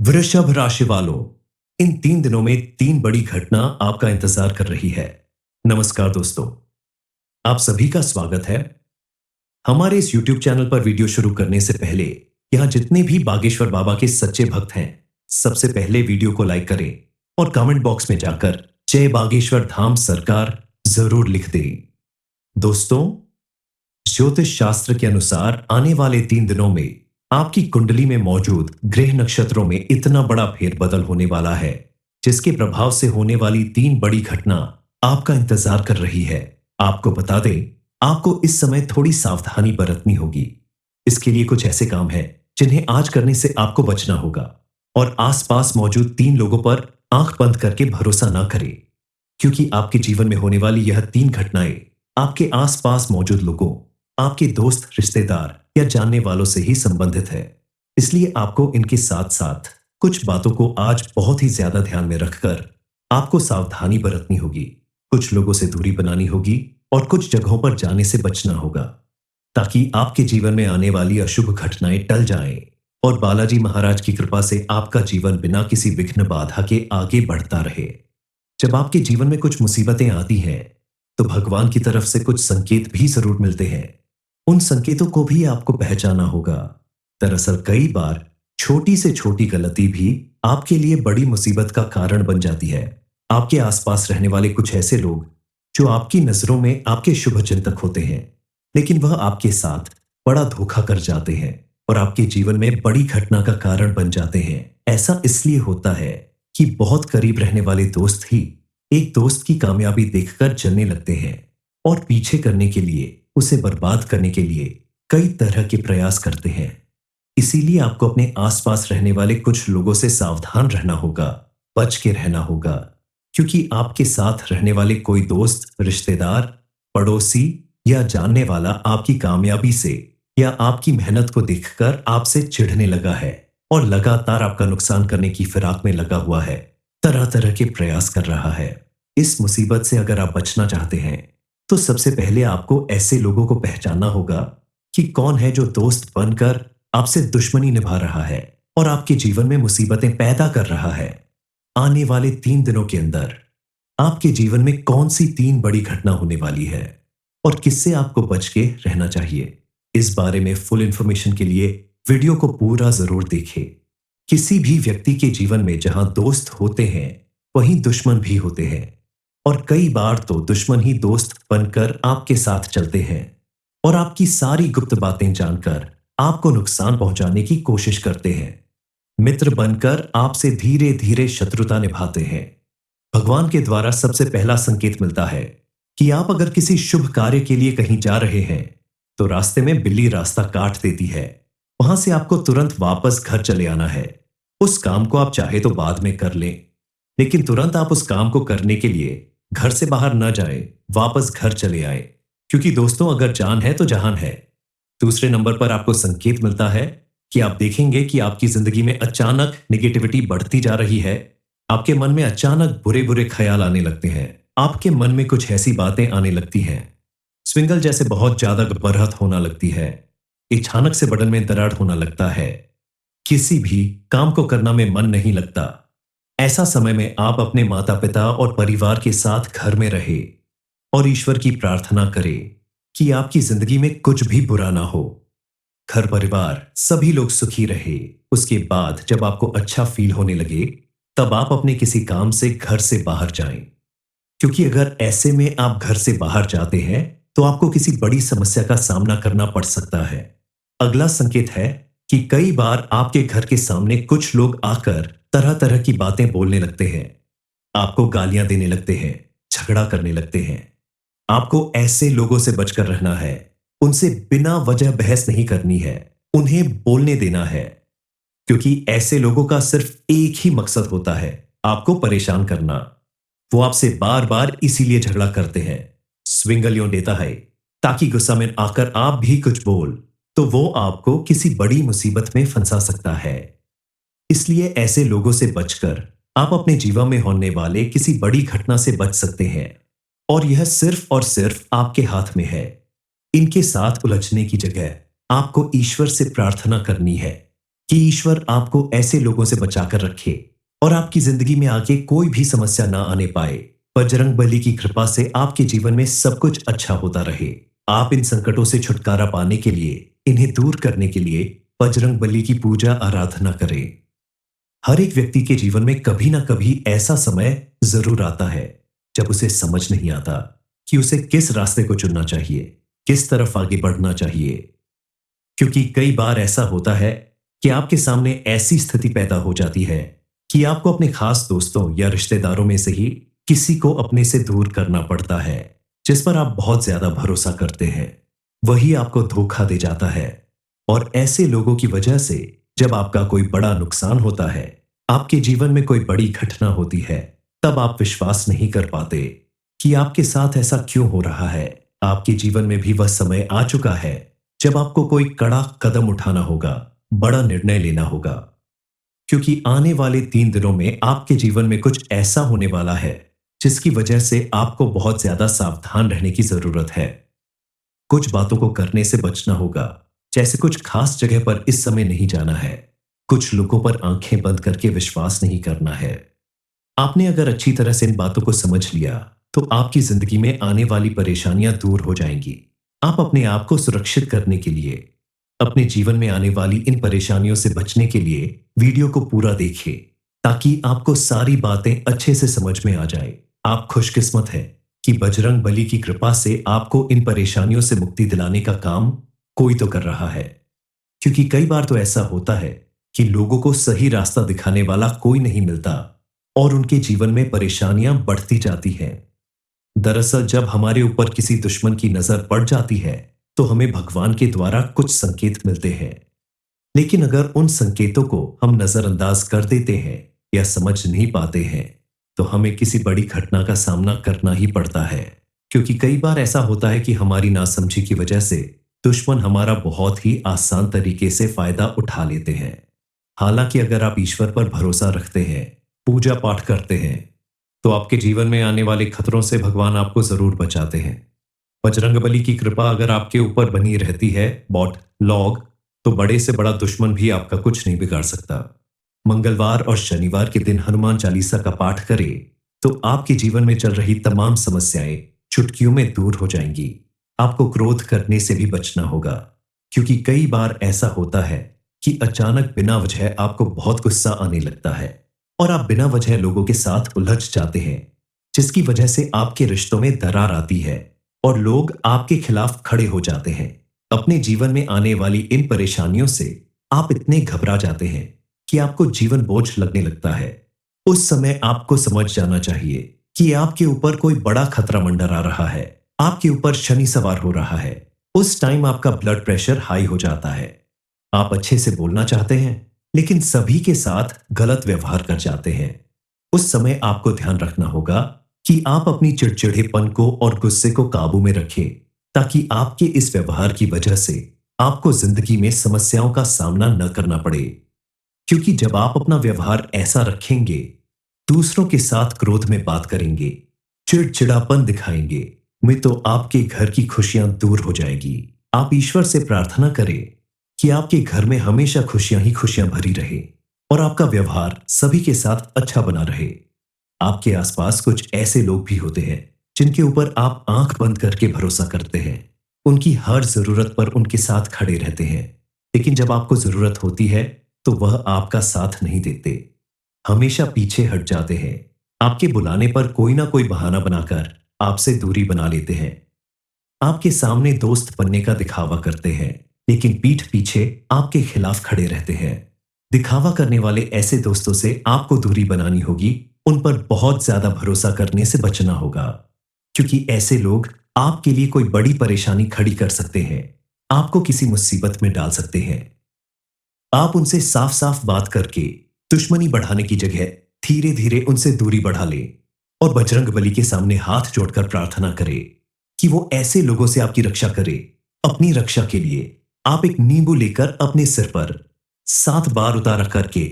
वृषभ राशि वालों, इन 3 दिनों में 3 बड़ी घटना आपका इंतजार कर रही है। नमस्कार दोस्तों, आप सभी का स्वागत है। हमारे इस YouTube चैनल पर वीडियो शुरू करने से पहले यहाँ जितने भी बागेश्वर बाबा के सच्चे भक्त हैं, सबसे पहले वीडियो को लाइक करें और कमेंट बॉक्स में जाकर जय बागेश्वर धाम सरकार जरूर लिख दें। दोस्तों, ज्योतिष शास्त्र के अनुसार आने वाले 3 दिनों में आपकी कुंडली में मौजूद ग्रह नक्षत्रों में इतना बड़ा फेरबदल होने वाला है, जिसके प्रभाव से होने वाली 3 बड़ी घटना आपका इंतजार कर रही है। आपको बता दें, आपको इस समय थोड़ी सावधानी बरतनी होगी। इसके लिए कुछ ऐसे काम हैं जिन्हें आज करने से आपको बचना होगा और आसपास मौजूद 3 लोगों पर आंख बंद करके भरोसा ना करें, क्योंकि आपके जीवन में होने वाली यह 3 घटनाएं आपके आसपास मौजूद लोगों, आपके दोस्त, रिश्तेदार या जानने वालों से ही संबंधित है। इसलिए आपको इनके साथ साथ कुछ बातों को आज बहुत ही ज्यादा ध्यान में रखकर आपको सावधानी बरतनी होगी। कुछ लोगों से दूरी बनानी होगी और कुछ जगहों पर जाने से बचना होगा, ताकि आपके जीवन में आने वाली अशुभ घटनाएं टल जाएं और बालाजी महाराज की कृपा से आपका जीवन बिना किसी विघ्न बाधा के आगे बढ़ता रहे। जब आपके जीवन में कुछ मुसीबतें आती हैं, तो भगवान की तरफ से कुछ संकेत भी जरूर मिलते हैं। उन संकेतों को भी आपको पहचाना होगा। दरअसल कई बार छोटी से छोटी गलती भी आपके लिए बड़ी मुसीबत का कारण बन जाती है। आपके आसपास रहने वाले कुछ ऐसे लोग जो आपकी नजरों में आपके शुभ चिंतक होते हैं, लेकिन वह आपके साथ बड़ा धोखा कर जाते हैं और आपके जीवन में बड़ी घटना का कारण बन जाते हैं। ऐसा इसलिए होता है कि बहुत करीब रहने वाले दोस्त ही एक दोस्त की कामयाबी देखकर जलने लगते हैं और पीछे करने के लिए, उसे बर्बाद करने के लिए कई तरह के प्रयास करते हैं। इसीलिए आपको अपने आसपास रहने वाले कुछ लोगों से सावधान रहना होगा, बच के रहना होगा, क्योंकि आपके साथ रहने वाले कोई दोस्त, रिश्तेदार, पड़ोसी या जानने वाला आपकी कामयाबी से या आपकी मेहनत को देखकर आपसे चिढ़ने लगा है और लगातार आपका नुकसान करने की फिराक में लगा हुआ है, तरह तरह के प्रयास कर रहा है। इस मुसीबत से अगर आप बचना चाहते हैं, तो सबसे पहले आपको ऐसे लोगों को पहचानना होगा कि कौन है जो दोस्त बनकर आपसे दुश्मनी निभा रहा है और आपके जीवन में मुसीबतें पैदा कर रहा है। आने वाले 3 दिनों के अंदर आपके जीवन में कौन सी 3 बड़ी घटना होने वाली है और किससे आपको बच के रहना चाहिए, इस बारे में फुल इंफॉर्मेशन के लिए वीडियो को पूरा जरूर देखें। किसी भी व्यक्ति के जीवन में जहां दोस्त होते हैं, वहीं दुश्मन भी होते हैं और कई बार तो दुश्मन ही दोस्त बनकर आपके साथ चलते हैं और आपकी सारी गुप्त बातें जानकर आपको नुकसान पहुंचाने की कोशिश करते हैं। मित्र बनकर आपसे धीरे धीरे शत्रुता निभाते हैं। भगवान के द्वारा सबसे पहला संकेत मिलता है कि आप अगर किसी शुभ कार्य के लिए कहीं जा रहे हैं, तो रास्ते में बिल्ली रास्ता काट देती है। वहां से आपको तुरंत वापस घर चले आना है। उस काम को आप चाहे तो बाद में कर लें, लेकिन तुरंत आप उस काम को करने के लिए घर से बाहर न जाए, वापस घर चले आए, क्योंकि दोस्तों, अगर जान है तो जहान है। दूसरे नंबर पर आपको संकेत मिलता है कि आप देखेंगे कि आपकी जिंदगी में अचानक नेगेटिविटी बढ़ती जा रही है। आपके मन में अचानक बुरे बुरे ख्याल आने लगते हैं। आपके मन में कुछ ऐसी बातें आने लगती हैं, स्विंगल जैसे बहुत ज्यादा बरहत होना लगती है। अचानक से बदन में दरार होना लगता है। किसी भी काम को करना में मन नहीं लगता। ऐसा समय में आप अपने माता पिता और परिवार के साथ घर में रहे और ईश्वर की प्रार्थना करें कि आपकी जिंदगी में कुछ भी बुरा ना हो, घर परिवार सभी लोग सुखी रहे। उसके बाद जब आपको अच्छा फील होने लगे, तब आप अपने किसी काम से घर से बाहर जाएं, क्योंकि अगर ऐसे में आप घर से बाहर जाते हैं, तो आपको किसी बड़ी समस्या का सामना करना पड़ सकता है। अगला संकेत है कि कई बार आपके घर के सामने कुछ लोग आकर तरह तरह की बातें बोलने लगते हैं, आपको गालियां देने लगते हैं, झगड़ा करने लगते हैं। आपको ऐसे लोगों से बचकर रहना है। उनसे बिना वजह बहस नहीं करनी है, उन्हें बोलने देना है, क्योंकि ऐसे लोगों का सिर्फ एक ही मकसद होता है, आपको परेशान करना। वो आपसे बार बार इसीलिए झगड़ा करते हैं, स्विंगलियों देता है, ताकि गुस्सा में आकर आप भी कुछ बोल तो वो आपको किसी बड़ी मुसीबत में फंसा सकता है। इसलिए ऐसे लोगों से बचकर आप अपने जीवन में होने वाले किसी बड़ी घटना से बच सकते हैं, और यह सिर्फ और सिर्फ आपके हाथ में है। इनके साथ उलझने की जगह आपको ईश्वर से प्रार्थना करनी है कि ईश्वर आपको ऐसे लोगों से बचाकर रखे और आपकी जिंदगी में आगे कोई भी समस्या ना आने पाए। बजरंग बली की कृपा से आपके जीवन में सब कुछ अच्छा होता रहे। आप इन संकटों से छुटकारा पाने के लिए, इन्हें दूर करने के लिए बजरंग बली की पूजा आराधना करें। हर एक व्यक्ति के जीवन में कभी ना कभी ऐसा समय जरूर आता है जब उसे समझ नहीं आता कि उसे किस रास्ते को चुनना चाहिए, किस तरफ आगे बढ़ना चाहिए। क्योंकि कई बार ऐसा होता है कि आपके सामने ऐसी स्थिति पैदा हो जाती है कि आपको अपने खास दोस्तों या रिश्तेदारों में से ही किसी को अपने से दूर करना पड़ता है, जिस पर आप बहुत ज्यादा भरोसा करते हैं। वही आपको धोखा दे जाता है। और ऐसे लोगों की वजह से जब आपका कोई बड़ा नुकसान होता है, आपके जीवन में कोई बड़ी घटना होती है, तब आप विश्वास नहीं कर पाते कि आपके साथ ऐसा क्यों हो रहा है। आपके जीवन में भी वह समय आ चुका है जब आपको कोई कड़ा कदम उठाना होगा, बड़ा निर्णय लेना होगा। क्योंकि आने वाले 3 दिनों में आपके जीवन में कुछ ऐसा होने वाला है जिसकी वजह से आपको बहुत ज्यादा सावधान रहने की जरूरत है। कुछ बातों को करने से बचना होगा, जैसे कुछ खास जगह पर इस समय नहीं जाना है। कुछ लोगों पर आंखें बंद करके विश्वास नहीं करना है। आपने अगर अच्छी तरह से इन बातों को समझ लिया, तो आपकी जिंदगी में आने वाली परेशानियां दूर हो जाएंगी। आप अपने आप को सुरक्षित करने के लिए, अपने जीवन में आने वाली इन परेशानियों से बचने के लिए वीडियो को पूरा देखिए, ताकि आपको सारी बातें अच्छे से समझ में आ जाए। आप खुशकिस्मत हैं कि बजरंग बली की कृपा से आपको इन परेशानियों से मुक्ति दिलाने का काम कोई तो कर रहा है। क्योंकि कई बार तो ऐसा होता है कि लोगों को सही रास्ता दिखाने वाला कोई नहीं मिलता और उनके जीवन में परेशानियां बढ़ती जाती हैं। दरअसल जब हमारे ऊपर किसी दुश्मन की नजर पड़ जाती है, तो हमें भगवान के द्वारा कुछ संकेत मिलते हैं। लेकिन अगर उन संकेतों को हम नजरअंदाज कर देते हैं या समझ नहीं पाते हैं, तो हमें किसी बड़ी घटना का सामना करना ही पड़ता है। क्योंकि कई बार ऐसा होता है कि हमारी नासमझी की वजह से दुश्मन हमारा बहुत ही आसान तरीके से फायदा उठा लेते हैं। हालांकि अगर आप ईश्वर पर भरोसा रखते हैं, पूजा पाठ करते हैं, तो आपके जीवन में आने वाले खतरों से भगवान आपको जरूर बचाते हैं। बजरंगबली की कृपा अगर आपके ऊपर बनी रहती है, बॉट लॉग, तो बड़े से बड़ा दुश्मन भी आपका कुछ नहीं बिगाड़ सकता। मंगलवार और शनिवार के दिन हनुमान चालीसा का पाठ करें, तो आपके जीवन में चल रही तमाम समस्याएं चुटकियों में दूर हो जाएंगी। आपको क्रोध करने से भी बचना होगा, क्योंकि कई बार ऐसा होता है कि अचानक बिना वजह आपको बहुत गुस्सा आने लगता है और आप बिना वजह लोगों के साथ उलझ जाते हैं, जिसकी वजह से आपके रिश्तों में दरार आती है और लोग आपके खिलाफ खड़े हो जाते हैं। अपने जीवन में आने वाली इन परेशानियों से आप इतने घबरा जाते हैं कि आपको जीवन बोझ लगने लगता है। उस समय आपको समझ जाना चाहिए कि आपके ऊपर कोई बड़ा खतरा मंडरा रहा है, आपके ऊपर शनि सवार हो रहा है। उस टाइम आपका ब्लड प्रेशर हाई हो जाता है। आप अच्छे से बोलना चाहते हैं, लेकिन सभी के साथ गलत व्यवहार कर जाते हैं। उस समय आपको ध्यान रखना होगा कि आप अपनी चिड़चिड़ेपन को और गुस्से को काबू में रखें, ताकि आपके इस व्यवहार की वजह से आपको जिंदगी में समस्याओं का सामना न करना पड़े। क्योंकि जब आप अपना व्यवहार ऐसा रखेंगे, दूसरों के साथ क्रोध में बात करेंगे, चिड़चिड़ापन दिखाएंगे, में तो आपके घर की खुशियां दूर हो जाएगी। आप ईश्वर से प्रार्थना करें कि आपके घर में हमेशा खुशियां ही खुशियां भरी रहे और आपका व्यवहार सभी के साथ अच्छा बना रहे। आपके आसपास कुछ ऐसे लोग भी होते हैं जिनके ऊपर आप आंख बंद करके भरोसा करते हैं। उनकी हर जरूरत पर उनके साथ खड़े रहते हैं, लेकिन जब आपको जरूरत होती है तो वह आपका साथ नहीं देते, हमेशा पीछे हट जाते हैं। आपके बुलाने पर कोई ना कोई बहाना बनाकर आपसे दूरी बना लेते हैं। आपके सामने दोस्त बनने का दिखावा करते हैं, लेकिन पीठ पीछे आपके खिलाफ खड़े रहते हैं। दिखावा करने वाले ऐसे दोस्तों से आपको दूरी बनानी होगी। उन पर बहुत ज्यादा भरोसा करने से बचना होगा, क्योंकि ऐसे लोग आपके लिए कोई बड़ी परेशानी खड़ी कर सकते हैं, आपको किसी मुसीबत में डाल सकते हैं। आप उनसे साफ साफ बात करके दुश्मनी बढ़ाने की जगह धीरे धीरे उनसे दूरी बढ़ा लें और बजरंगबली के सामने हाथ जोड़कर प्रार्थना करें कि वो ऐसे लोगों से आपकी रक्षा करे। अपनी रक्षा के लिए आप एक नींबू लेकर अपने सिर पर 7 बार उतारा करके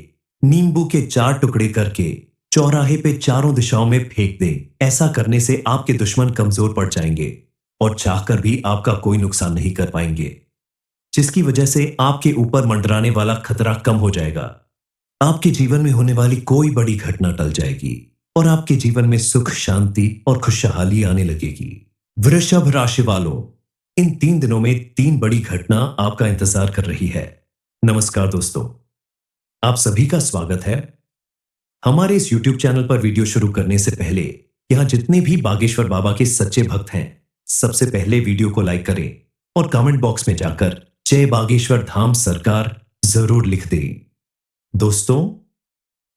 नींबू के 4 टुकड़े करके चौराहे पे चारों दिशाओं में फेंक दें। ऐसा करने से आपके दुश्मन कमजोर पड़ जाएंगे और चाहकर भी आपका कोई नुकसान नहीं कर पाएंगे। जिसकी वजह से आपके ऊपर मंडराने वाला खतरा कम हो जाएगा। आपके जीवन में होने वाली कोई बड़ी घटना टल जाएगी और आपके जीवन में सुख, शांति और खुशहाली आने लगेगी। वृषभ राशि वालों, इन 3 दिनों में 3 बड़ी घटना आपका इंतजार कर रही है। नमस्कार दोस्तों, आप सभी का स्वागत है। हमारे इस YouTube चैनल पर वीडियो शुरू करने से पहले यहां जितने भी बागेश्वर बाबा के सच्चे भक्त हैं, सबसे पहले वीडियो को लाइक करें और कमेंट बॉक्स में जाकर जय बागेश्वर धाम सरकार जरूर लिख दें। दोस्तों,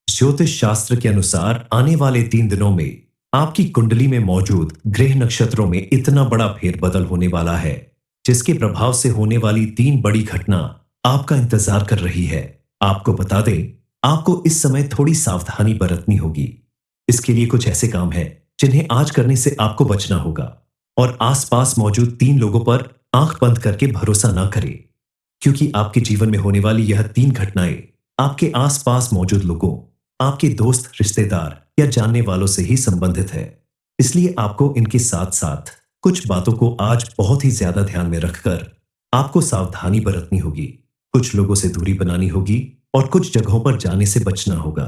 ज्योतिष शास्त्र के अनुसार आने वाले 3 दिनों में आपकी कुंडली में मौजूद ग्रह नक्षत्रों में इतना बड़ा फेरबदल होने वाला है, जिसके प्रभाव से होने वाली 3 बड़ी घटना आपका इंतजार कर रही है। आपको बता दें, आपको इस समय थोड़ी सावधानी बरतनी होगी। इसके लिए कुछ ऐसे काम हैं जिन्हें आज करने से आपको बचना होगा और आसपास मौजूद 3 लोगों पर आंख बंद करके भरोसा ना करें, क्योंकि आपके जीवन में होने वाली यह 3 घटनाएं आपके आसपास मौजूद लोगों, आपके दोस्त, रिश्तेदार या जानने वालों से ही संबंधित है। इसलिए आपको इनके साथ साथ कुछ बातों को आज बहुत ही ज्यादा ध्यान में रखकर आपको सावधानी बरतनी होगी। कुछ लोगों से दूरी बनानी होगी और कुछ जगहों पर जाने से बचना होगा,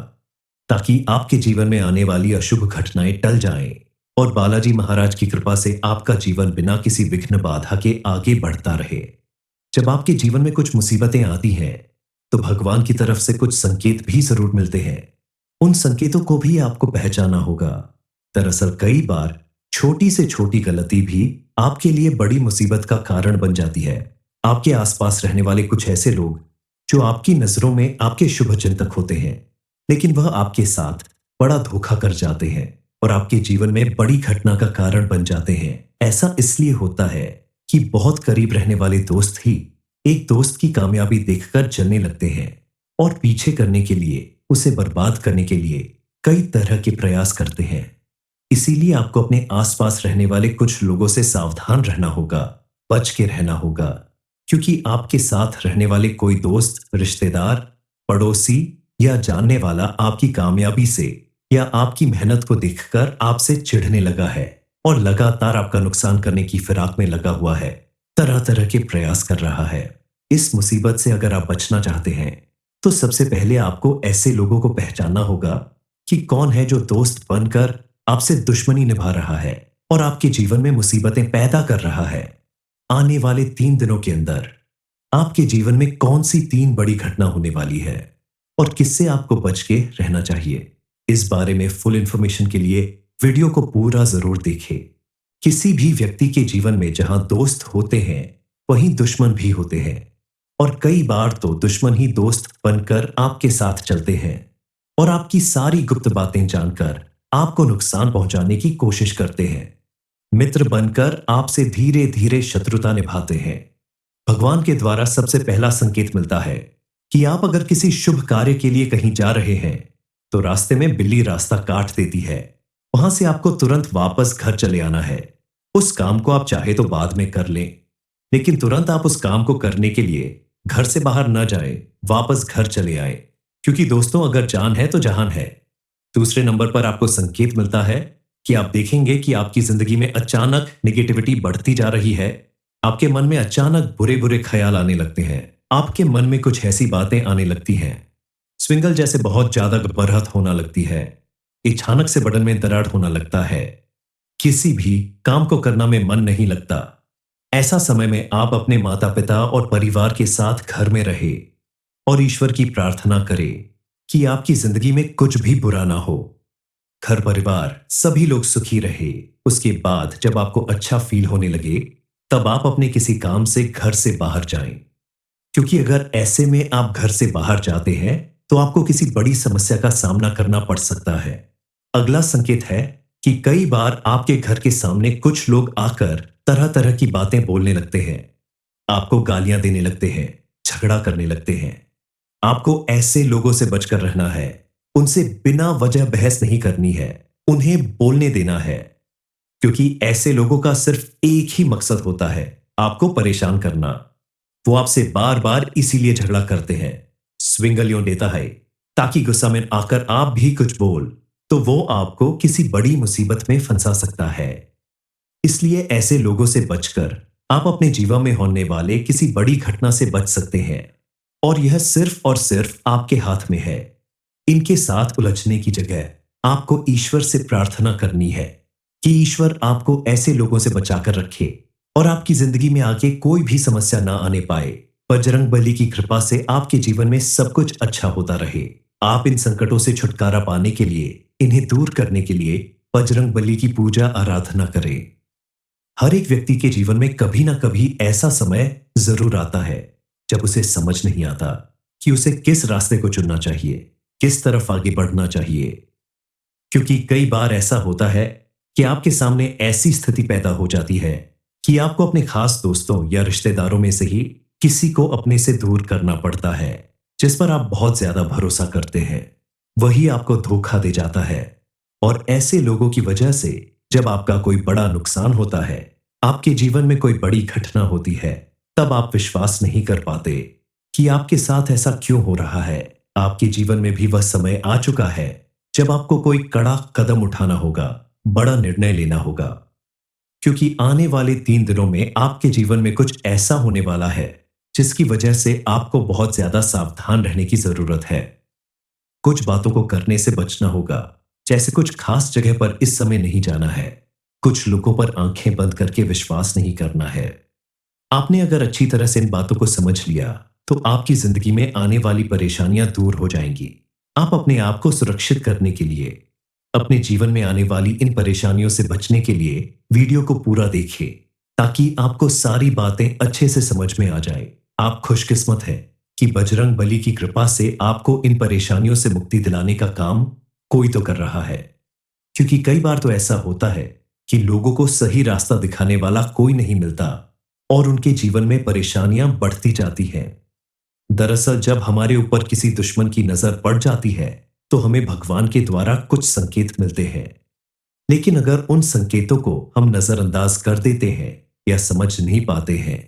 ताकि आपके जीवन में आने वाली अशुभ घटनाएं टल जाएं और बालाजी महाराज की कृपा से आपका जीवन बिना किसी विघ्न बाधा के आगे बढ़ता रहे। जब आपके जीवन में कुछ मुसीबतें आती हैं, तो भगवान की तरफ से कुछ संकेत भी जरूर मिलते हैं। उन संकेतों को भी आपको पहचाना होगा। दरअसल कई बार छोटी से छोटी गलती भी आपके लिए बड़ी मुसीबत का कारण बन जाती है। आपके आसपास रहने वाले कुछ ऐसे लोग जो आपकी नजरों में आपके शुभ चिंतक होते हैं, लेकिन वह आपके साथ बड़ा धोखा कर जाते हैं और आपके जीवन में बड़ी घटना का कारण बन जाते हैं। ऐसा इसलिए होता है कि बहुत करीब रहने वाले दोस्त ही एक दोस्त की कामयाबी देखकर जलने लगते हैं और पीछे करने के लिए, उसे बर्बाद करने के लिए कई तरह के प्रयास करते हैं। इसीलिए आपको अपने आसपास रहने वाले कुछ लोगों से सावधान रहना होगा, बच के रहना होगा, क्योंकि आपके साथ रहने वाले कोई दोस्त, रिश्तेदार, पड़ोसी या जानने वाला आपकी कामयाबी से या आपकी मेहनत को देखकर आपसे चिढ़ने लगा है और लगातार आपका नुकसान करने की फिराक में लगा हुआ है, तरह तरह के प्रयास कर रहा है। इस मुसीबत से अगर आप बचना चाहते हैं, तो सबसे पहले आपको ऐसे लोगों को पहचानना होगा कि कौन है जो दोस्त बनकर आपसे दुश्मनी निभा रहा है और आपके जीवन में मुसीबतें पैदा कर रहा है। आने वाले 3 दिनों के अंदर आपके जीवन में कौन सी 3 बड़ी घटना होने वाली है और किससे आपको बच के रहना चाहिए, इस बारे में फुल इंफॉर्मेशन के लिए वीडियो को पूरा जरूर देखें। किसी भी व्यक्ति के जीवन में जहां दोस्त होते हैं, वहीं दुश्मन भी होते हैं और कई बार तो दुश्मन ही दोस्त बनकर आपके साथ चलते हैं और आपकी सारी गुप्त बातें जानकर आपको नुकसान पहुंचाने की कोशिश करते हैं। मित्र बनकर आपसे धीरे धीरे शत्रुता निभाते हैं। भगवान के द्वारा सबसे पहला संकेत मिलता है कि आप अगर किसी शुभ कार्य के लिए कहीं जा रहे हैं, तो रास्ते में बिल्ली रास्ता काट देती है। वहां से आपको तुरंत वापस घर चले आना है। उस काम को आप चाहे तो बाद में कर लें, लेकिन तुरंत आप उस काम को करने के लिए घर से बाहर न जाएं, वापस घर चले आए, क्योंकि दोस्तों, अगर जान है तो जहान है। दूसरे नंबर पर आपको संकेत मिलता है कि आप देखेंगे कि आपकी जिंदगी में अचानक नेगेटिविटी बढ़ती जा रही है। आपके मन में अचानक बुरे बुरे ख्याल आने लगते हैं। आपके मन में कुछ ऐसी बातें आने लगती हैं, स्विंगल जैसे बहुत ज्यादा बरहत होना लगती है। अचानक से बदन में दरार होना लगता है। किसी भी काम को करना में मन नहीं लगता। ऐसा समय में आप अपने माता पिता और परिवार के साथ घर में रहे और ईश्वर की प्रार्थना करें कि आपकी जिंदगी में कुछ भी बुरा ना हो, घर परिवार सभी लोग सुखी रहे। उसके बाद जब आपको अच्छा फील होने लगे, तब आप अपने किसी काम से घर से बाहर जाएं, क्योंकि अगर ऐसे में आप घर से बाहर जाते हैं तो आपको किसी बड़ी समस्या का सामना करना पड़ सकता है। अगला संकेत है कि कई बार आपके घर के सामने कुछ लोग आकर तरह तरह की बातें बोलने लगते हैं, आपको गालियां देने लगते हैं, झगड़ा करने लगते हैं। आपको ऐसे लोगों से बचकर रहना है। उनसे बिना वजह बहस नहीं करनी है, उन्हें बोलने देना है, क्योंकि ऐसे लोगों का सिर्फ एक ही मकसद होता है, आपको परेशान करना। वो आपसे बार बार इसीलिए झगड़ा करते हैं, स्विंगलियों देता है, ताकि गुस्सा में आकर आप भी कुछ बोल तो वो आपको किसी बड़ी मुसीबत में फंसा सकता है। इसलिए ऐसे लोगों से बचकर आप अपने जीवन में होने वाले किसी बड़ी घटना से बच सकते हैं और यह सिर्फ और सिर्फ आपके हाथ में है। इनके साथ उलझने की जगह आपको ईश्वर से प्रार्थना करनी है कि ईश्वर आपको ऐसे लोगों से बचाकर रखे और आपकी जिंदगी में आगे कोई भी समस्या ना आने पाए। बजरंग बली की कृपा से आपके जीवन में सब कुछ अच्छा होता रहे। आप इन संकटों से छुटकारा पाने के लिए, इन्हें दूर करने के लिए बजरंग बली की पूजा आराधना करें। हर एक व्यक्ति के जीवन में कभी ना कभी ऐसा समय जरूर आता है जब उसे समझ नहीं आता कि उसे किस रास्ते को चुनना चाहिए, किस तरफ आगे बढ़ना चाहिए। क्योंकि कई बार ऐसा होता है कि आपके सामने ऐसी स्थिति पैदा हो जाती है कि आपको अपने खास दोस्तों या रिश्तेदारों में से ही किसी को अपने से दूर करना पड़ता है, जिस पर आप बहुत ज्यादा भरोसा करते हैं। वही आपको धोखा दे जाता है और ऐसे लोगों की वजह से जब आपका कोई बड़ा नुकसान होता है, आपके जीवन में कोई बड़ी घटना होती है, तब आप विश्वास नहीं कर पाते कि आपके साथ ऐसा क्यों हो रहा है। आपके जीवन में भी वह समय आ चुका है जब आपको कोई कड़ा कदम उठाना होगा, बड़ा निर्णय लेना होगा। क्योंकि आने वाले 3 दिनों में आपके जीवन में कुछ ऐसा होने वाला है जिसकी वजह से आपको बहुत ज्यादा सावधान रहने की जरूरत है। कुछ बातों को करने से बचना होगा, जैसे कुछ खास जगह पर इस समय नहीं जाना है, कुछ लोगों पर आंखें बंद करके विश्वास नहीं करना है। आपने अगर अच्छी तरह से इन बातों को समझ लिया तो आपकी जिंदगी में आने वाली परेशानियां दूर हो जाएंगी। आप अपने आप को सुरक्षित करने के लिए, अपने जीवन में आने वाली इन परेशानियों से बचने के लिए वीडियो को पूरा देखिए ताकि आपको सारी बातें अच्छे से समझ में आ जाए। आप खुशकिस्मत हैं कि बजरंग बली की कृपा से आपको इन परेशानियों से मुक्ति दिलाने का काम कोई तो कर रहा है। क्योंकि कई बार तो ऐसा होता है कि लोगों को सही रास्ता दिखाने वाला कोई नहीं मिलता और उनके जीवन में परेशानियां बढ़ती जाती हैं। दरअसल जब हमारे ऊपर किसी दुश्मन की नजर पड़ जाती है तो हमें भगवान के द्वारा कुछ संकेत मिलते हैं। लेकिन अगर उन संकेतों को हम नजरअंदाज कर देते हैं या समझ नहीं पाते हैं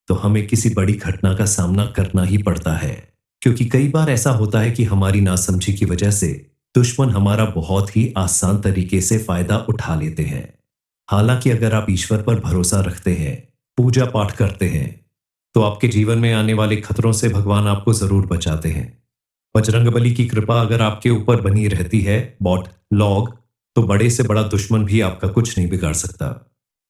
तो हमें किसी बड़ी घटना का सामना करना ही पड़ता है। क्योंकि कई बार ऐसा होता है कि हमारी नासमझी की वजह से दुश्मन हमारा बहुत ही आसान तरीके से फायदा उठा लेते हैं। हालांकि अगर आप ईश्वर पर भरोसा रखते हैं, पूजा पाठ करते हैं, तो आपके जीवन में आने वाले खतरों से भगवान आपको जरूर बचाते हैं। बजरंगबली की कृपा अगर आपके ऊपर बनी रहती है बॉट लॉग, तो बड़े से बड़ा दुश्मन भी आपका कुछ नहीं बिगाड़ सकता।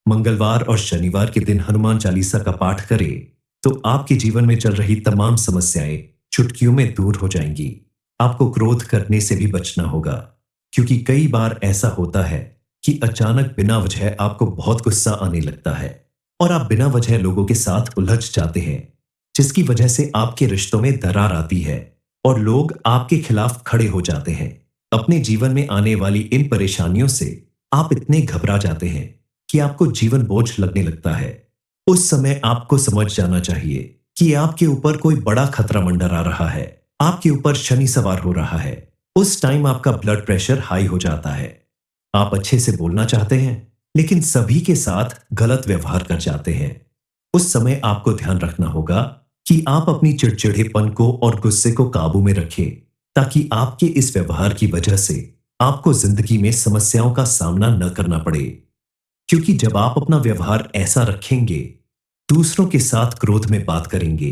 मंगलवार और शनिवार के दिन हनुमान चालीसा का पाठ करें तो आपके जीवन में चल रही तमाम समस्याएं चुटकियों में दूर हो जाएंगी। आपको क्रोध करने से भी बचना होगा, क्योंकि कई बार ऐसा होता है कि अचानक बिना वजह आपको बहुत गुस्सा आने लगता है और आप बिना वजह लोगों के साथ उलझ जाते हैं, जिसकी वजह से आपके रिश्तों में दरार आती है और लोग आपके खिलाफ खड़े हो जाते हैं। अपने जीवन में आने वाली इन परेशानियों से आप इतने घबरा जाते हैं कि आपको जीवन बोझ लगने लगता है। उस समय आपको समझ जाना चाहिए कि आपके ऊपर कोई बड़ा खतरा मंडरा रहा है, आपके ऊपर शनि सवार हो रहा है। उस टाइम आपका ब्लड प्रेशर हाई हो जाता है। आप अच्छे से बोलना चाहते हैं लेकिन सभी के साथ गलत व्यवहार कर जाते हैं। उस समय आपको ध्यान रखना होगा कि आप अपनी चिड़चिड़ेपन को और गुस्से को काबू में रखें, ताकि आपके इस व्यवहार की वजह से आपको जिंदगी में समस्याओं का सामना न करना पड़े। क्योंकि जब आप अपना व्यवहार ऐसा रखेंगे, दूसरों के साथ क्रोध में बात करेंगे,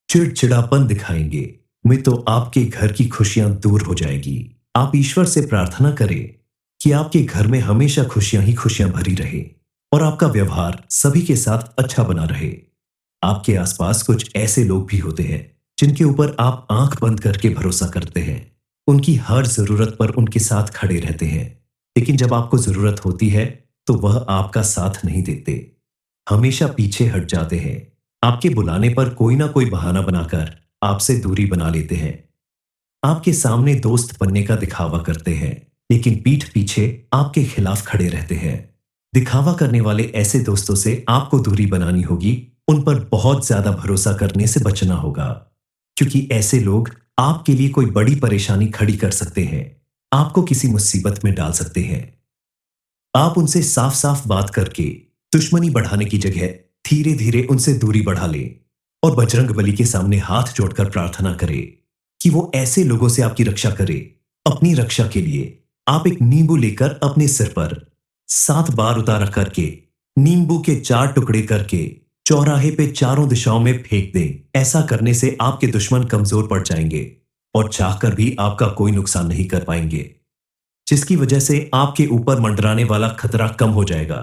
चिड़चिड़ापन दिखाएंगे, में तो आपके घर की खुशियां दूर हो जाएगी। आप ईश्वर से प्रार्थना करें कि आपके घर में हमेशा खुशियां ही खुशियां भरी रहे और आपका व्यवहार सभी के साथ अच्छा बना रहे। आपके आसपास कुछ ऐसे लोग भी होते हैं जिनके ऊपर आप आंख बंद करके भरोसा करते हैं, उनकी हर जरूरत पर उनके साथ खड़े रहते हैं, लेकिन जब आपको जरूरत होती है तो वह आपका साथ नहीं देते, हमेशा पीछे हट जाते हैं। आपके बुलाने पर कोई ना कोई बहाना बनाकर आपसे दूरी बना लेते हैं। आपके सामने दोस्त बनने का दिखावा करते हैं लेकिन पीठ पीछे आपके खिलाफ खड़े रहते हैं। दिखावा करने वाले ऐसे दोस्तों से आपको दूरी बनानी होगी, उन पर बहुत ज्यादा भरोसा करने से बचना होगा, क्योंकि ऐसे लोग आपके लिए कोई बड़ी परेशानी खड़ी कर सकते हैं, आपको किसी मुसीबत में डाल सकते हैं। आप उनसे साफ साफ बात करके दुश्मनी बढ़ाने की जगह धीरे धीरे उनसे दूरी बढ़ा लें और बजरंग बली के सामने हाथ जोड़कर प्रार्थना करें कि वो ऐसे लोगों से आपकी रक्षा करे। अपनी रक्षा के लिए आप एक नींबू लेकर अपने सिर पर 7 बार उतारा करके नींबू के 4 टुकड़े करके चौराहे पे चारों दिशाओं में फेंक दें। ऐसा करने से आपके दुश्मन कमजोर पड़ जाएंगे और चाहकर भी आपका कोई नुकसान नहीं कर पाएंगे, जिसकी वजह से आपके ऊपर मंडराने वाला खतरा कम हो जाएगा।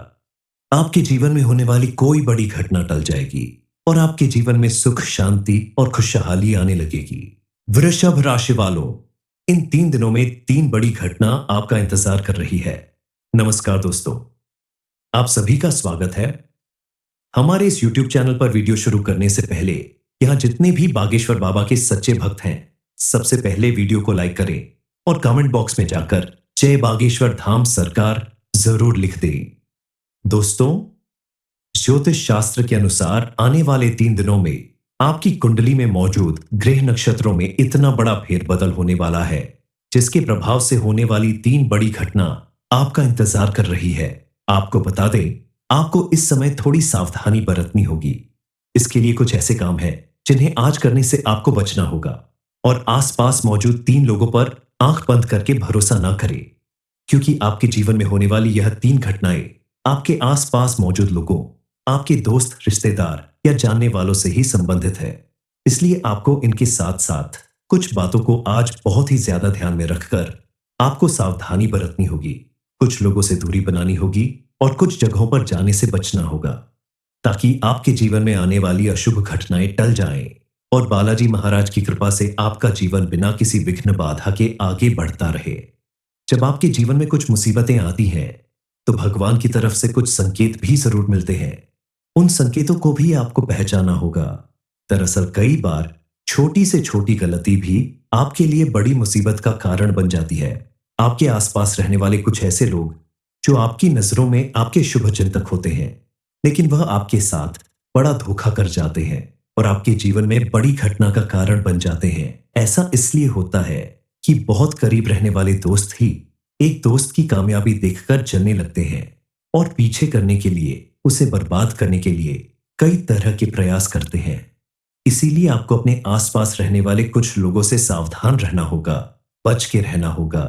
आपके जीवन में होने वाली कोई बड़ी घटना टल जाएगी और आपके जीवन में सुख, शांति और खुशहाली आने लगेगी। वृषभ राशि वालों, इन 3 दिनों में 3 बड़ी घटना आपका इंतजार कर रही है। नमस्कार दोस्तों, आप सभी का स्वागत है। हमारे इस YouTube चैनल पर वीडियो शुरू करने से पहले यहां जितने भी बागेश्वर बाबा के सच्चे भक्त हैं, सबसे पहले वीडियो को लाइक करें और कमेंट बॉक्स में जाकर जय बागेश्वर धाम सरकार जरूर लिख दें। दोस्तों, ज्योतिष शास्त्र के अनुसार आने वाले 3 दिनों में आपकी कुंडली में मौजूद ग्रह नक्षत्रों में इतना बड़ा फेरबदल होने वाला है, जिसके प्रभाव से होने वाली 3 बड़ी घटना आपका इंतजार कर रही है। आपको बता दें, आपको इस समय थोड़ी सावधानी बरतनी होगी। इसके लिए कुछ ऐसे काम हैं जिन्हें आज करने से आपको बचना होगा और आसपास मौजूद 3 लोगों पर आंख बंद करके भरोसा ना करें, क्योंकि आपके जीवन में होने वाली यह 3 घटनाएं आपके आसपास मौजूद लोगों, आपके दोस्त, रिश्तेदार या जानने वालों से ही संबंधित है। इसलिए आपको इनके साथ साथ कुछ बातों को आज बहुत ही ज्यादा ध्यान में रखकर आपको सावधानी बरतनी होगी। कुछ लोगों से दूरी बनानी होगी और कुछ जगहों पर जाने से बचना होगा, ताकि आपके जीवन में आने वाली अशुभ घटनाएं टल जाएं और बालाजी महाराज की कृपा से आपका जीवन बिना किसी विघ्न बाधा के आगे बढ़ता रहे। जब आपके जीवन में कुछ मुसीबतें आती हैं, तो भगवान की तरफ से कुछ संकेत भी जरूर मिलते हैं। उन संकेतों को भी आपको पहचाना होगा। दरअसल कई बार छोटी से छोटी गलती भी आपके लिए बड़ी मुसीबत का कारण बन जाती है। आपके आसपास रहने वाले कुछ ऐसे लोग जो आपकी नजरों में आपके शुभ चिंतक होते हैं, लेकिन वह आपके साथ बड़ा धोखा कर जाते हैं और आपके जीवन में बड़ी घटना का कारण बन जाते हैं। ऐसा इसलिए होता है कि बहुत करीब रहने वाले दोस्त ही एक दोस्त की कामयाबी देखकर जलने लगते हैं और पीछे करने के लिए, उसे बर्बाद करने के लिए कई तरह के प्रयास करते हैं। इसीलिए आपको अपने आसपास रहने वाले कुछ लोगों से सावधान रहना होगा, बच के रहना होगा,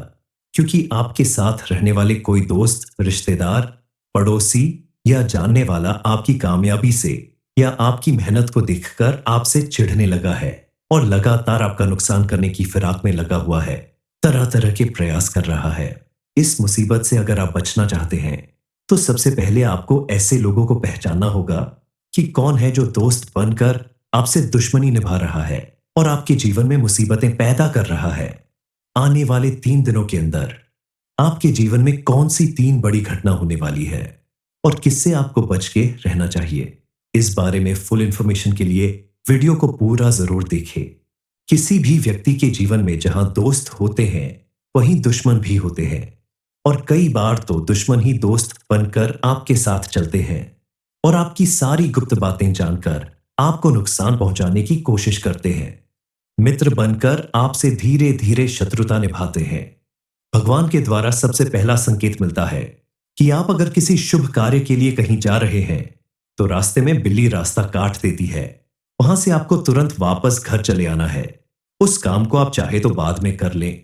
क्योंकि आपके साथ रहने वाले कोई दोस्त, रिश्तेदार, पड़ोसी या जानने वाला आपकी कामयाबी से या आपकी मेहनत को देखकर आपसे चिढ़ने लगा है और लगातार आपका नुकसान करने की फिराक में लगा हुआ है, तरह तरह के प्रयास कर रहा है। इस मुसीबत से अगर आप बचना चाहते हैं, तो सबसे पहले आपको ऐसे लोगों को पहचानना होगा कि कौन है जो दोस्त बनकर आपसे दुश्मनी निभा रहा है और आपके जीवन में मुसीबतें पैदा कर रहा है। आने वाले 3 दिनों के अंदर आपके जीवन में कौन सी 3 बड़ी घटना होने वाली है और किससे आपको बच के रहना चाहिए, इस बारे में फुल इंफॉर्मेशन के लिए वीडियो को पूरा जरूर देखें। किसी भी व्यक्ति के जीवन में जहां दोस्त होते हैं, वहीं दुश्मन भी होते हैं और कई बार तो दुश्मन ही दोस्त बनकर आपके साथ चलते हैं और आपकी सारी गुप्त बातें जानकर आपको नुकसान पहुंचाने की कोशिश करते हैं। मित्र बनकर आपसे धीरे धीरे शत्रुता निभाते हैं। भगवान के द्वारा सबसे पहला संकेत मिलता है कि आप अगर किसी शुभ कार्य के लिए कहीं जा रहे हैं, तो रास्ते में बिल्ली रास्ता काट देती है। वहां से आपको तुरंत वापस घर चले आना है। उस काम को आप चाहे तो बाद में कर लें,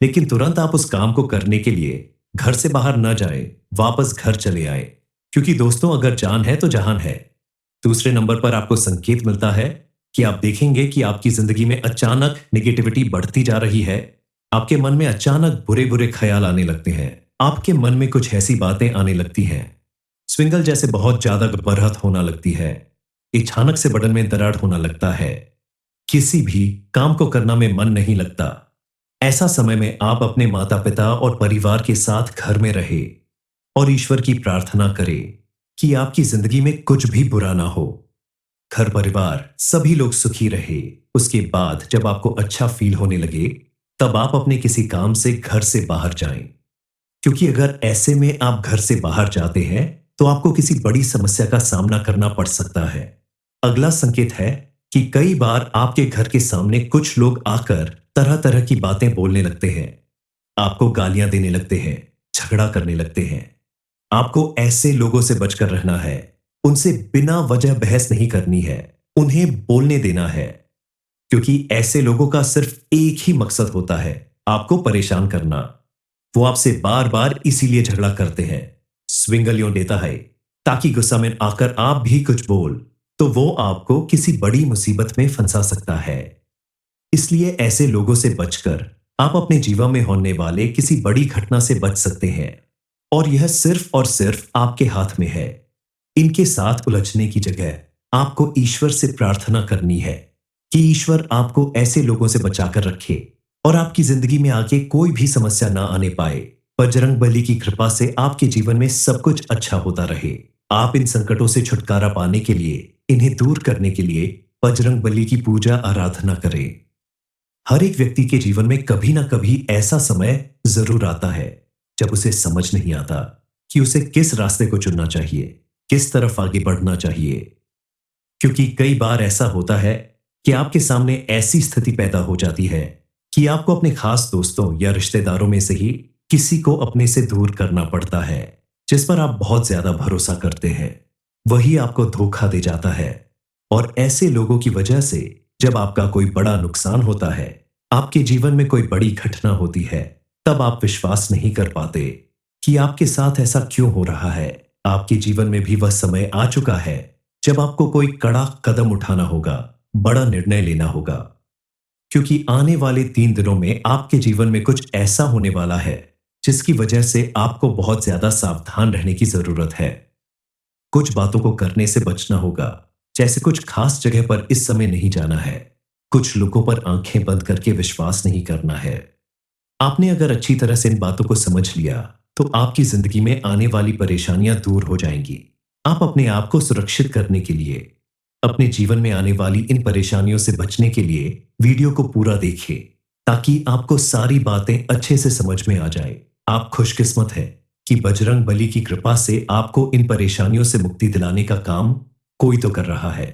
लेकिन तुरंत आप उस काम को करने के लिए घर से बाहर न जाए, वापस घर चले आए, क्योंकि दोस्तों, अगर जान है तो जहान है। दूसरे नंबर पर आपको संकेत मिलता है कि आप देखेंगे कि आपकी जिंदगी में अचानक नेगेटिविटी बढ़ती जा रही है। आपके मन में अचानक बुरे बुरे ख्याल आने लगते हैं। आपके मन में कुछ ऐसी बातें आने लगती हैं, स्विंगल जैसे बहुत ज्यादा बरहत होना लगती है। अचानक से बदन में दरार होना लगता है। किसी भी काम को करना में मन नहीं लगता। ऐसा समय में आप अपने माता पिता और परिवार के साथ घर में रहे और ईश्वर की प्रार्थना करें कि आपकी जिंदगी में कुछ भी बुरा ना हो, घर परिवार सभी लोग सुखी रहे। उसके बाद जब आपको अच्छा फील होने लगे, तब आप अपने किसी काम से घर से बाहर जाएं, क्योंकि अगर ऐसे में आप घर से बाहर जाते हैं तो आपको किसी बड़ी समस्या का सामना करना पड़ सकता है। अगला संकेत है कि कई बार आपके घर के सामने कुछ लोग आकर तरह तरह की बातें बोलने लगते हैं, आपको गालियां देने लगते हैं, झगड़ा करने लगते हैं। आपको ऐसे लोगों से बचकर रहना है। उनसे बिना वजह बहस नहीं करनी है, उन्हें बोलने देना है, क्योंकि ऐसे लोगों का सिर्फ एक ही मकसद होता है, आपको परेशान करना। वो आपसे बार बार इसीलिए झगड़ा करते हैं, स्विंगलियों देता है, ताकि गुस्सा में आकर आप भी कुछ बोल तो वो आपको किसी बड़ी मुसीबत में फंसा सकता है। इसलिए ऐसे लोगों से बचकर आप अपने जीवन में होने वाले किसी बड़ी घटना से बच सकते हैं। और यह सिर्फ और सिर्फ आपके हाथ में है। इनके साथ उलझने की जगह आपको ईश्वर से प्रार्थना करनी है कि ईश्वर आपको ऐसे लोगों से बचाकर रखे और आपकी जिंदगी में आगे कोई भी समस्या ना आने पाए। बजरंग बली की कृपा से आपके जीवन में सब कुछ अच्छा होता रहे। आप इन संकटों से छुटकारा पाने के लिए, इन्हें दूर करने के लिए बजरंग बली की पूजा आराधना करें। हर एक व्यक्ति के जीवन में कभी ना कभी ऐसा समय जरूर आता है जब उसे समझ नहीं आता कि उसे किस रास्ते को चुनना चाहिए, किस तरफ आगे बढ़ना चाहिए। क्योंकि कई बार ऐसा होता है कि आपके सामने ऐसी स्थिति पैदा हो जाती है कि आपको अपने खास दोस्तों या रिश्तेदारों में से ही किसी को अपने से दूर करना पड़ता है, जिस पर आप बहुत ज्यादा भरोसा करते हैं। वही आपको धोखा दे जाता है। और ऐसे लोगों की वजह से जब आपका कोई बड़ा नुकसान होता है, आपके जीवन में कोई बड़ी घटना होती है, तब आप विश्वास नहीं कर पाते कि आपके साथ ऐसा क्यों हो रहा है। आपके जीवन में भी वह समय आ चुका है जब आपको कोई कड़ा कदम उठाना होगा, बड़ा निर्णय लेना होगा। क्योंकि आने वाले 3 दिनों में आपके जीवन में कुछ ऐसा होने वाला है जिसकी वजह से आपको बहुत ज्यादा सावधान रहने की जरूरत है। कुछ बातों को करने से बचना होगा, जैसे कुछ खास जगह पर इस समय नहीं जाना है। कुछ लोगों पर आंखें बंद करके विश्वास नहीं करना है। आपने अगर अच्छी तरह से इन बातों को समझ लिया तो आपकी जिंदगी में आने वाली परेशानियां दूर हो जाएंगी। आप अपने आप को सुरक्षित करने के लिए, अपने जीवन में आने वाली इन परेशानियों से बचने के लिए वीडियो को पूरा देखिए, ताकि आपको सारी बातें अच्छे से समझ में आ जाए। आप खुशकिस्मत हैं कि बजरंग बली की कृपा से आपको इन परेशानियों से मुक्ति दिलाने का काम कोई तो कर रहा है।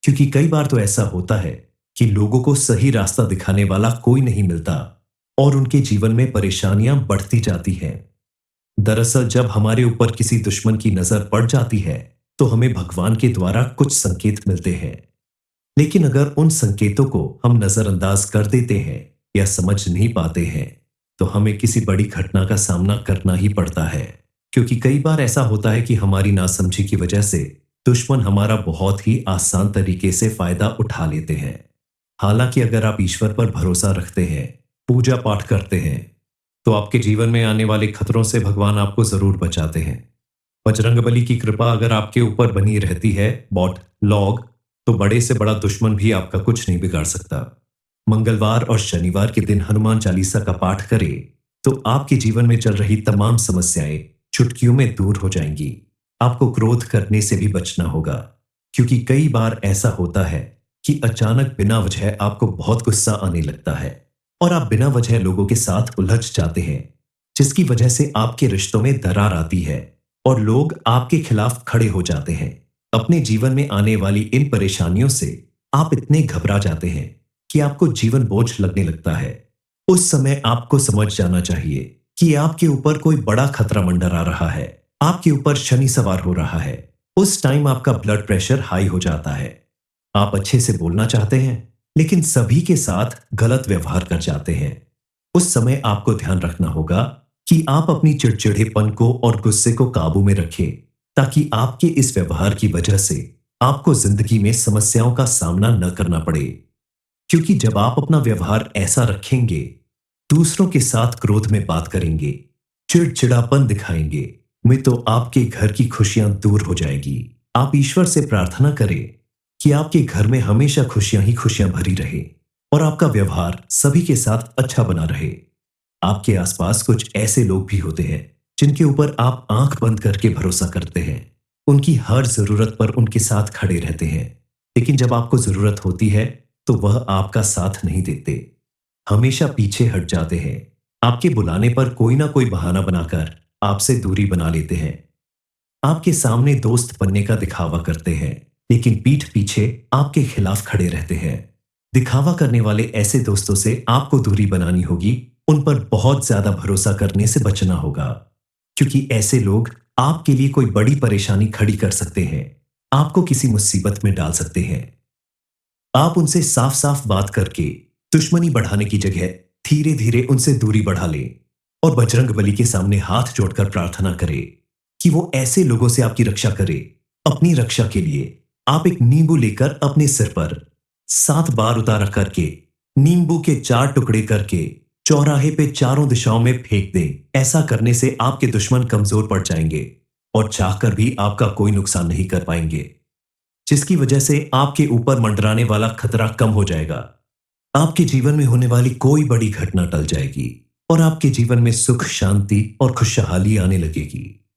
क्योंकि कई बार तो ऐसा होता है कि लोगों को सही रास्ता दिखाने वाला कोई नहीं मिलता और उनके जीवन में परेशानियां बढ़ती जाती हैं। दरअसल जब हमारे ऊपर किसी दुश्मन की नजर पड़ जाती है तो हमें भगवान के द्वारा कुछ संकेत मिलते हैं। लेकिन अगर उन संकेतों को हम नजरअंदाज कर देते हैं या समझ नहीं पाते हैं तो हमें किसी बड़ी घटना का सामना करना ही पड़ता है। क्योंकि कई बार ऐसा होता है कि हमारी नासमझी की वजह से दुश्मन हमारा बहुत ही आसान तरीके से फायदा उठा लेते हैं। हालांकि अगर आप ईश्वर पर भरोसा रखते हैं, पूजा पाठ करते हैं, तो आपके जीवन में आने वाले खतरों से भगवान आपको जरूर बचाते हैं। बजरंगबली की कृपा अगर आपके ऊपर बनी रहती है बॉट लॉग, तो बड़े से बड़ा दुश्मन भी आपका कुछ नहीं बिगाड़ सकता। मंगलवार और शनिवार के दिन हनुमान चालीसा का पाठ करें तो आपके जीवन में चल रही तमाम समस्याएं चुटकियों में दूर हो जाएंगी। आपको क्रोध करने से भी बचना होगा, क्योंकि कई बार ऐसा होता है कि अचानक बिना वजह आपको बहुत गुस्सा आने लगता है और आप बिना वजह लोगों के साथ उलझ जाते हैं, जिसकी वजह से आपके रिश्तों में दरार आती है और लोग आपके खिलाफ खड़े हो जाते हैं। अपने जीवन में आने वाली इन परेशानियों से आप इतने घबरा जाते हैं कि आपको जीवन बोझ लगने लगता है। उस समय आपको समझ जाना चाहिए कि आपके ऊपर कोई बड़ा खतरा मंडरा रहा है, आपके ऊपर शनि सवार हो रहा है। उस टाइम आपका ब्लड प्रेशर हाई हो जाता है। आप अच्छे से बोलना चाहते हैं लेकिन सभी के साथ गलत व्यवहार कर जाते हैं। उस समय आपको ध्यान रखना होगा कि आप अपनी चिड़चिड़ेपन को और गुस्से को काबू में रखें, ताकि आपके इस व्यवहार की वजह से आपको जिंदगी में समस्याओं का सामना न करना पड़े। क्योंकि जब आप अपना व्यवहार ऐसा रखेंगे, दूसरों के साथ क्रोध में बात करेंगे, चिड़चिड़ापन दिखाएंगे, में तो आपके घर की खुशियां दूर हो जाएगी। आप ईश्वर से प्रार्थना करें कि आपके घर में हमेशा खुशियां ही खुशियां भरी रहे और आपका व्यवहार सभी के साथ अच्छा बना रहे। आपके आसपास कुछ ऐसे लोग भी होते हैं जिनके ऊपर आप आंख बंद करके भरोसा करते हैं। उनकी हर जरूरत पर उनके साथ खड़े रहते हैं, लेकिन जब आपको जरूरत होती है तो वह आपका साथ नहीं देते, हमेशा पीछे हट जाते हैं। आपके बुलाने पर कोई ना कोई बहाना बनाकर आपसे दूरी बना लेते हैं। आपके सामने दोस्त बनने का दिखावा करते हैं, लेकिन पीठ पीछे आपके खिलाफ खड़े रहते हैं। दिखावा करने वाले ऐसे दोस्तों से आपको दूरी बनानी होगी। उन पर बहुत ज्यादा भरोसा करने से बचना होगा, क्योंकि ऐसे लोग आपके लिए कोई बड़ी परेशानी खड़ी कर सकते हैं, आपको किसी मुसीबत में डाल सकते हैं। आप उनसे साफ साफ बात करके दुश्मनी बढ़ाने की जगह धीरे धीरे उनसे दूरी बढ़ा लें और बजरंगबली के सामने हाथ जोड़कर प्रार्थना करें कि वो ऐसे लोगों से आपकी रक्षा करे। अपनी रक्षा के लिए आप एक नींबू लेकर अपने सिर पर 7 बार उतारा करके नींबू के 4 टुकड़े करके चौराहे पे चारों दिशाओं में फेंक दें। ऐसा करने से आपके दुश्मन कमजोर पड़ जाएंगे और चाहकर भी आपका कोई नुकसान नहीं कर पाएंगे, जिसकी वजह से आपके ऊपर मंडराने वाला खतरा कम हो जाएगा। आपके जीवन में होने वाली कोई बड़ी घटना टल जाएगी और आपके जीवन में सुख, शांति और खुशहाली आने लगेगी।